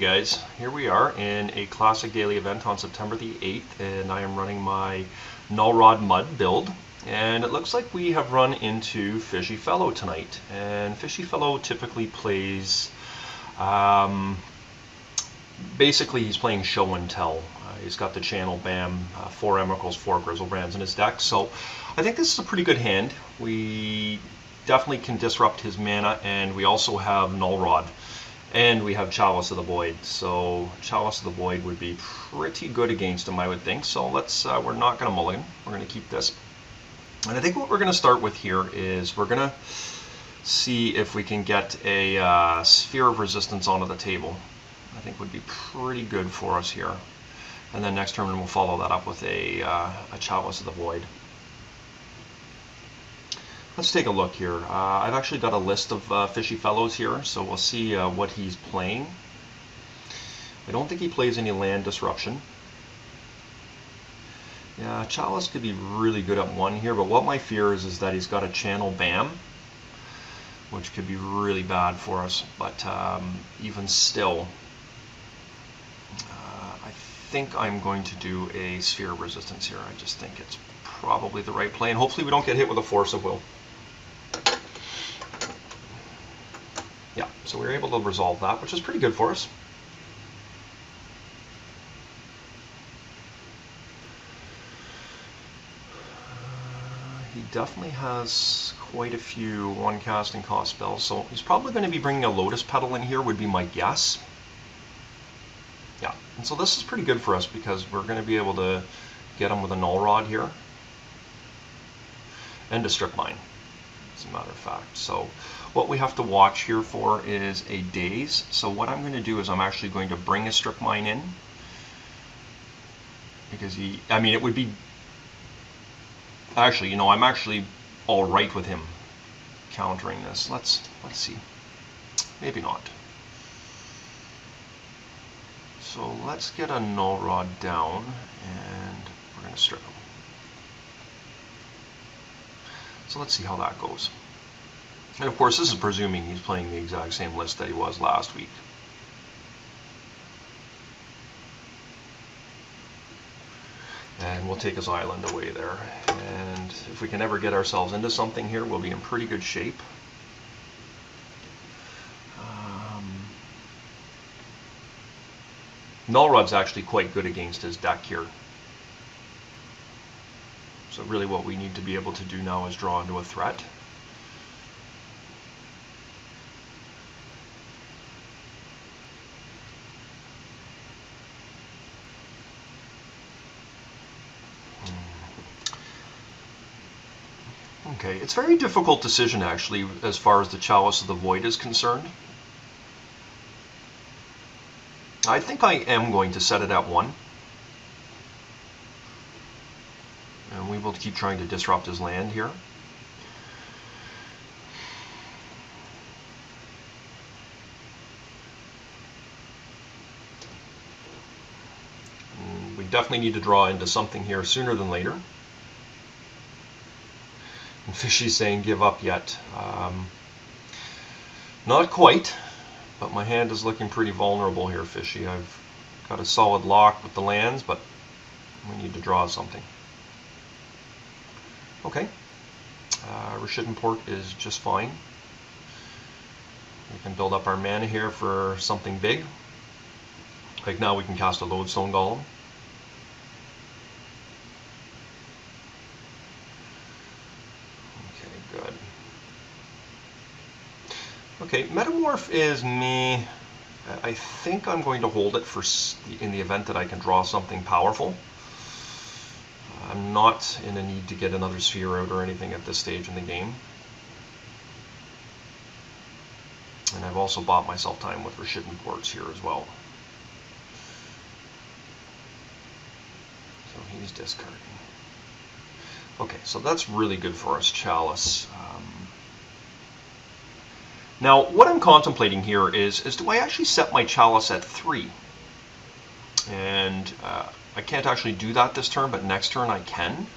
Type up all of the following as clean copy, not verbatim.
guys, here we are in a classic daily event on September the 8th, and I am running my null rod mud build, and it looks like we have run into FishyFellow tonight. And FishyFellow typically plays, basically he's playing show and tell. He's got the channel BAM, 4 Emrakles, 4 Grizzlebrands in his deck, so I think this is a pretty good hand. We definitely can disrupt his mana, and we also have null rod. And we have Chalice of the Void, so Chalice of the Void would be pretty good against him, I would think. So let's, we're not going to mulligan, we're going to keep this. And I think what we're going to start with here is we're going to see if we can get a Sphere of Resistance onto the table. I think would be pretty good for us here. And then next turn we'll follow that up with a Chalice of the Void. Let's take a look here. I've actually got a list of FishyFellows here, so we'll see what he's playing. I don't think he plays any land disruption. Yeah, Chalice could be really good at 1 here, but what my fear is that he's got a channel BAM, which could be really bad for us. But even still, I think I'm going to do a Sphere of Resistance here. I just think it's probably the right play, and hopefully we don't get hit with a Force of Will. Yeah, so we were able to resolve that, which is pretty good for us. He definitely has quite a few 1 casting cost spells, so he's probably going to be bringing a Lotus Petal in here, would be my guess. Yeah, and so this is pretty good for us because we're going to be able to get him with a Null Rod here. And a Strip Mine, as a matter of fact. So what we have to watch here for is a Daze. So what I'm going to do is I'm actually going to bring a Strip Mine in, because I mean, it would be, actually, you know, I'm actually all right with him countering this. Let's see. Maybe not. So let's get a Null Rod down, and we're going to strip him. So let's see how that goes. And of course, this is presuming he's playing the exact same list that he was last week. And we'll take his island away there. And if we can ever get ourselves into something here, we'll be in pretty good shape. Null Rod's actually quite good against his deck here. So really what we need to be able to do now is draw into a threat. Okay, it's a very difficult decision actually as far as the Chalice of the Void is concerned. I think I am going to set it at 1. And we will keep trying to disrupt his land here. And we definitely need to draw into something here sooner than later. And Fishy's saying give up yet. Not quite, but my hand is looking pretty vulnerable here, Fishy. I've got a solid lock with the lands, but we need to draw something. Okay, Rashidun Port is just fine. We can build up our mana here for something big. Like now we can cast a Lodestone Golem. Okay, good. Okay, Metamorph is me. I think I'm going to hold it for in the event that I can draw something powerful. I'm not in a need to get another sphere out or anything at this stage in the game. And I've also bought myself time with Rashidun Ports here as well. So he's discarding. Okay, so that's really good for us, Chalice. Now, what I'm contemplating here is do I actually set my Chalice at 3? And I can't actually do that this turn, but next turn I can.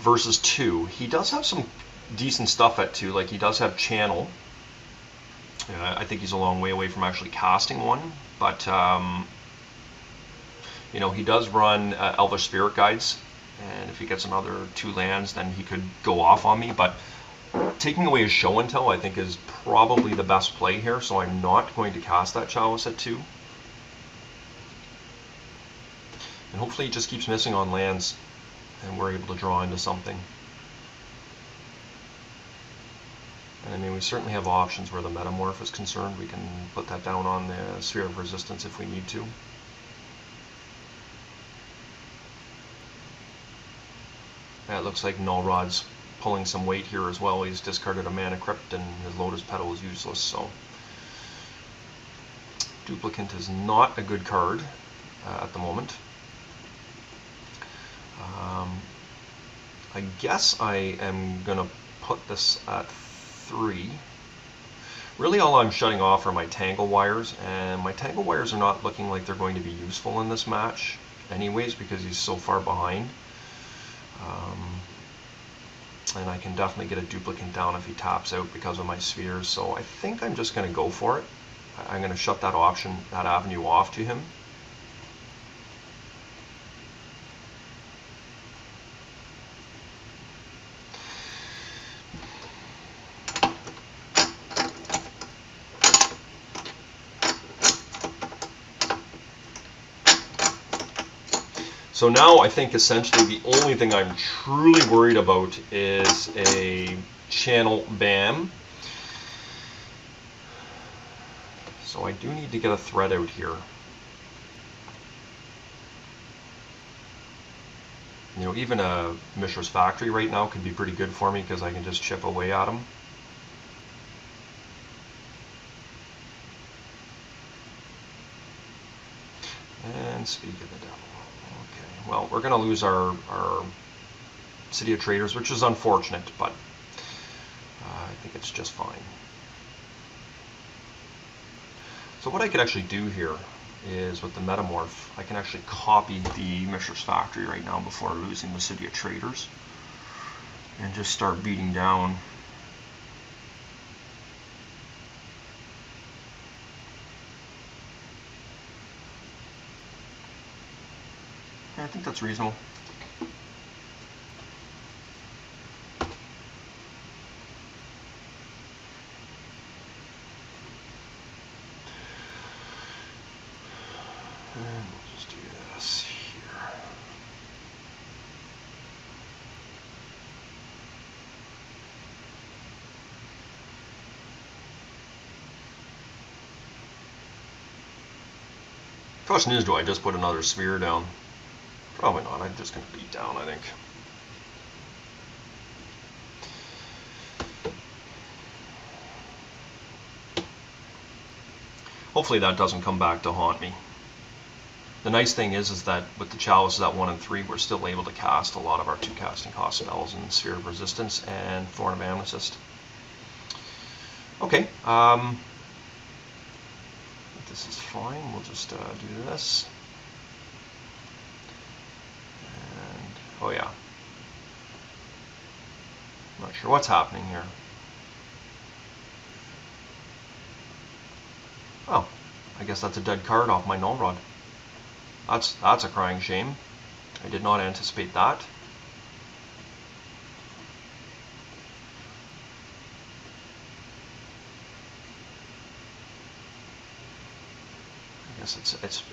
Versus 2. He does have some decent stuff at 2, like he does have Channel. I think he's a long way away from actually casting one, but you know, he does run Elvish Spirit Guides, and if he gets another 2 lands, then he could go off on me. But taking away his show and tell, I think, is probably the best play here, so I'm not going to cast that Chalice at 2. And hopefully he just keeps missing on lands, and we're able to draw into something. And I mean, we certainly have options where the Metamorph is concerned. We can put that down on the Sphere of Resistance if we need to. Yeah, it looks like Null Rod's pulling some weight here as well. He's discarded a Mana Crypt and his Lotus Petal is useless, so Duplicant is not a good card at the moment. I guess I am going to put this at 3. Really all I'm shutting off are my Tangle Wires, and my Tangle Wires are not looking like they're going to be useful in this match anyways because he's so far behind. And I can definitely get a Duplicant down if he taps out because of my spheres, so I think I'm just going to go for it. I'm going to shut that option, that avenue off to him. So now I think essentially the only thing I'm truly worried about is a channel BAM. So I do need to get a threat out here. You know, even a Mishra's Factory right now could be pretty good for me because I can just chip away at him. And speak of the devil. Okay, well, we're going to lose our City of Traders, which is unfortunate, but I think it's just fine. So what I could actually do here is with the Metamorph, I can actually copy the Mishra's Factory right now before losing the City of Traders and just start beating down. I think that's reasonable. And we'll just do this here. Question is, do I just put another sphere down? Probably not. I'm just going to beat down, I think. Hopefully that doesn't come back to haunt me. The nice thing is that with the Chalices at 1 and 3, we're still able to cast a lot of our 2 casting cost spells in Sphere of Resistance and Thorn of Amethyst. Okay, this is fine. We'll just do this. And, oh yeah. I'm not sure what's happening here. Oh, I guess that's a dead card off my Null Rod. That's a crying shame. I did not anticipate that. I guess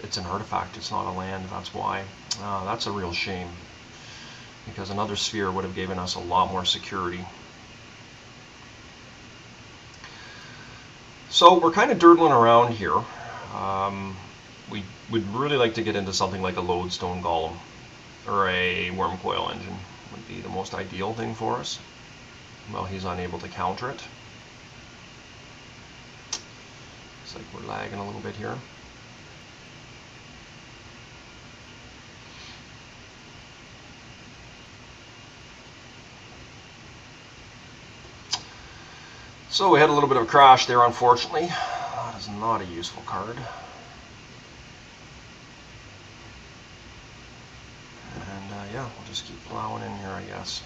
it's an artifact. It's not a land. That's why. That's a real shame. Because another sphere would have given us a lot more security. So we're kind of dirtling around here. We would really like to get into something like a Lodestone Golem or a Wormcoil Engine would be the most ideal thing for us. Well, he's unable to counter it. Looks like we're lagging a little bit here. So we had a little bit of a crash there, unfortunately. That is not a useful card. And yeah, we'll just keep plowing in here, I guess.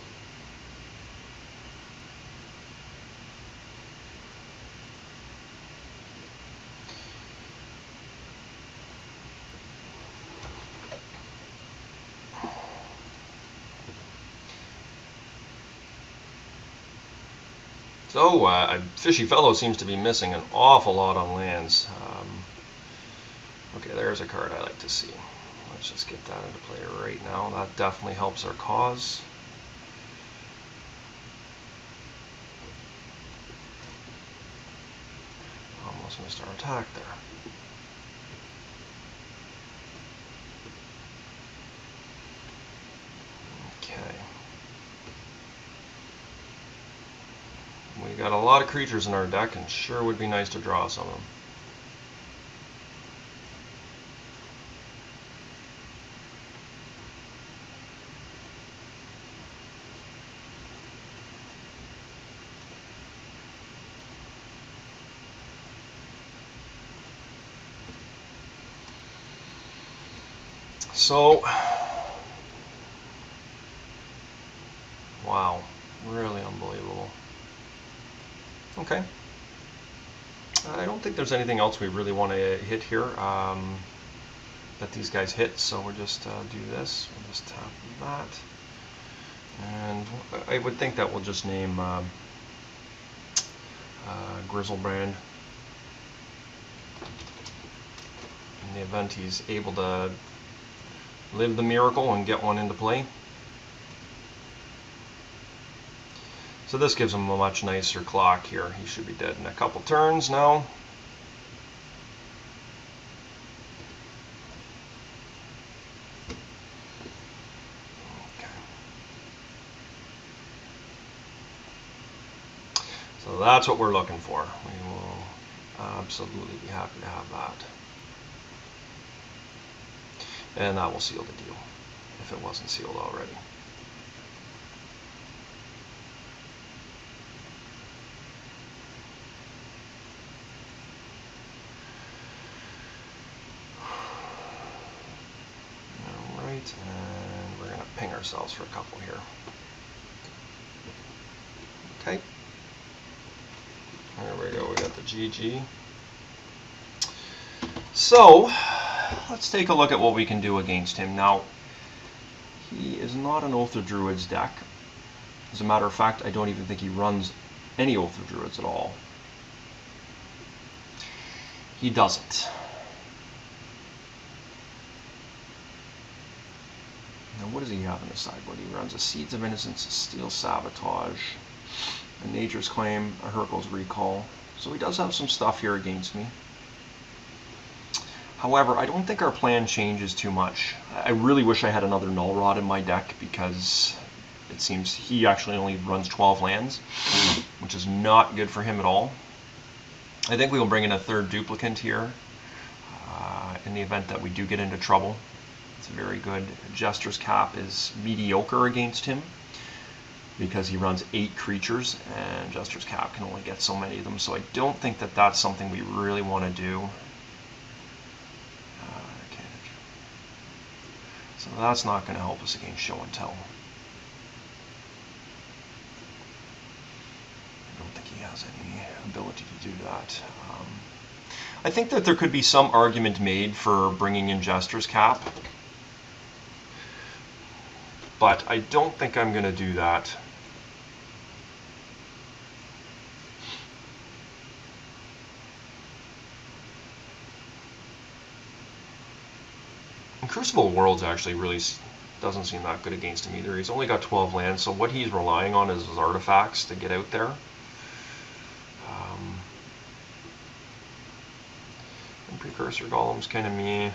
So, FishyFellow seems to be missing an awful lot on lands. Okay, there's a card I like to see. Let's just get that into play right now. That definitely helps our cause. Almost missed our attack there. Okay. We got a lot of creatures in our deck, and sure would be nice to draw some of them. So, wow, really unbelievable. Okay. I don't think there's anything else we really want to hit here that these guys hit, so we'll just do this. We'll just tap that. And I would think that we'll just name Grizzlebrand in the event he's able to live the miracle and get one into play. So this gives him a much nicer clock here. He should be dead in a couple turns now. Okay. So that's what we're looking for. We will absolutely be happy to have that. And that will seal the deal, if it wasn't sealed already. Alright, and we're going to ping ourselves for a couple here. Okay. There we go, we got the GG. So, let's take a look at what we can do against him. Now, he is not an Oath of Druids deck. As a matter of fact, I don't even think he runs any Oath of Druids at all. He doesn't. Now, what does he have on the sideboard? He runs a Seeds of Innocence, a Steel Sabotage, a Nature's Claim, a Hurkyl's Recall. So he does have some stuff here against me. However, I don't think our plan changes too much. I really wish I had another Null Rod in my deck, because it seems he actually only runs 12 lands, which is not good for him at all. I think we will bring in a third duplicant here in the event that we do get into trouble. It's very good. Jester's Cap is mediocre against him because he runs 8 creatures, and Jester's Cap can only get so many of them, so I don't think that that's something we really want to do. So that's not going to help us against Show and Tell. I don't think he has any ability to do that. I think that there could be some argument made for bringing in Jester's Cap, but I don't think I'm going to do that. And Crucible Worlds actually really doesn't seem that good against him either. He's only got 12 lands, so what he's relying on is his artifacts to get out there. And Precursor Golem's kind of meh.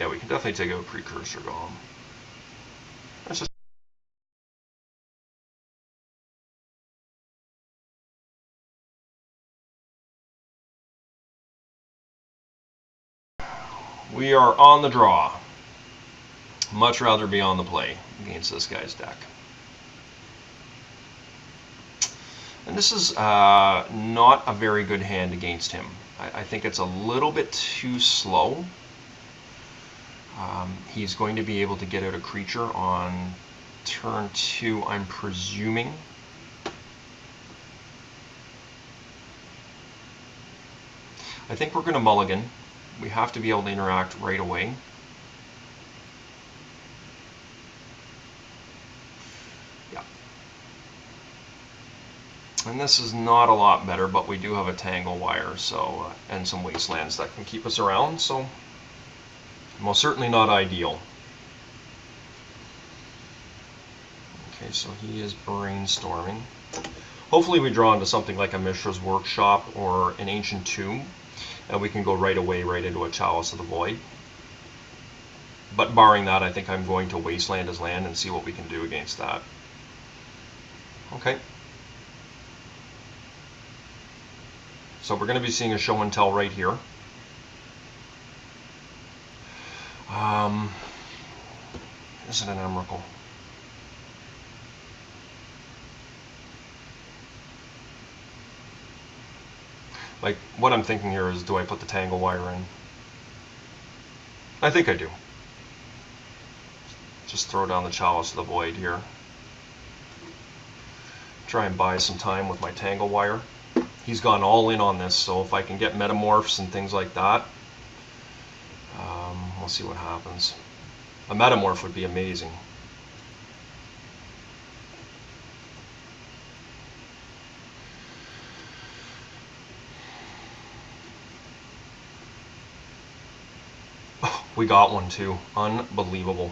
Yeah, we can definitely take out Precursor Golem. That's just we are on the draw. Much rather be on the play against this guy's deck. And this is not a very good hand against him. I think it's a little bit too slow. He's going to be able to get out a creature on turn 2, I'm presuming. I think we're going to mulligan. We have to be able to interact right away. Yeah. And this is not a lot better, but we do have a tangle wire, so and some wastelands that can keep us around, so most certainly not ideal. Okay, so he is brainstorming. Hopefully we draw into something like a Mishra's Workshop or an Ancient Tomb, and we can go right away right into a Chalice of the Void. But barring that, I think I'm going to wasteland his land and see what we can do against that. Okay. So we're going to be seeing a show and tell right here. Is it an Emrakul? Like, what I'm thinking here is, do I put the tangle wire in? I think I do. Just throw down the Chalice of the Void here. Try and buy some time with my tangle wire. He's gone all in on this, so if I can get metamorphs and things like that, we'll see what happens. A metamorph would be amazing. Oh, we got one too. Unbelievable.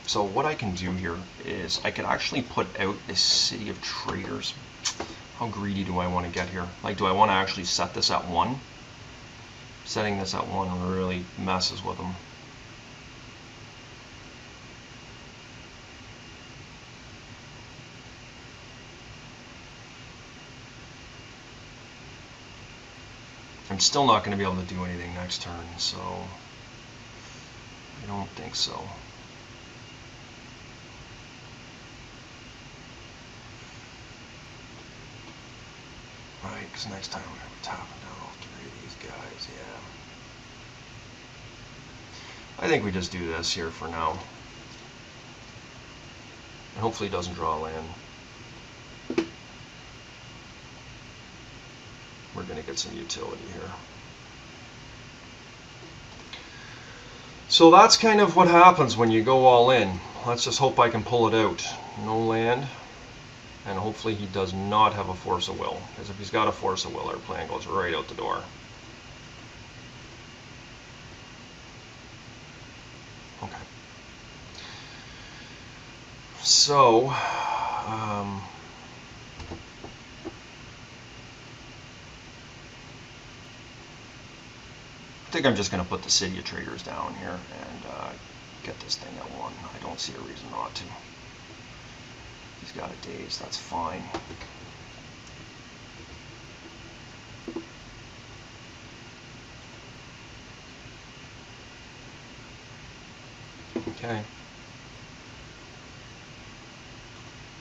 So what I can do here is I can actually put out this City of Traders. How greedy do I want to get here? Like, do I want to actually set this at 1? Setting this at 1 really messes with them. I'm still not going to be able to do anything next turn, so I don't think so. Right, because next time we're going to be topping down all 3 of these guys, yeah. I think we just do this here for now. And hopefully he doesn't draw a land. We're going to get some utility here. So that's kind of what happens when you go all in. Let's just hope I can pull it out. No land. And hopefully he does not have a Force of Will, because if he's got a Force of Will, our plan goes right out the door. Okay. So, I think I'm just going to put the City of Traders down here and get this thing at 1. I don't see a reason not to. He's got a daze, that's fine. Okay.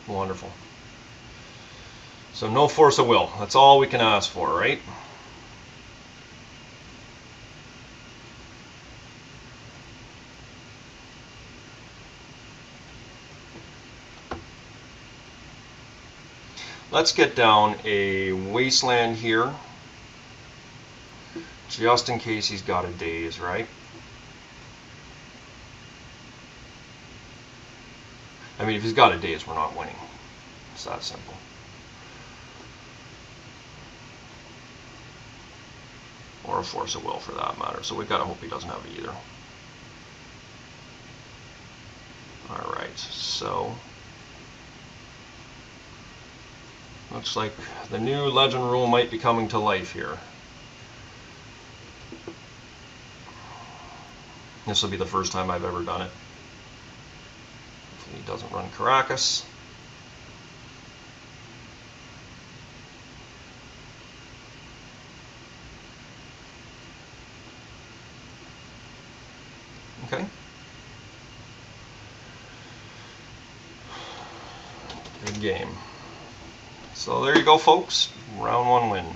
Wonderful. So no Force of Will. That's all we can ask for, right? Let's get down a wasteland here, just in case he's got a daze, right? I mean, if he's got a daze, we're not winning. It's that simple. Or a Force of Will for that matter, so we've got to hope he doesn't have it either. Alright, so looks like the new legend rule might be coming to life here. This will be the first time I've ever done it. Hopefully he doesn't run Caracas. Okay. Good game. So there you go, folks. Round 1 win.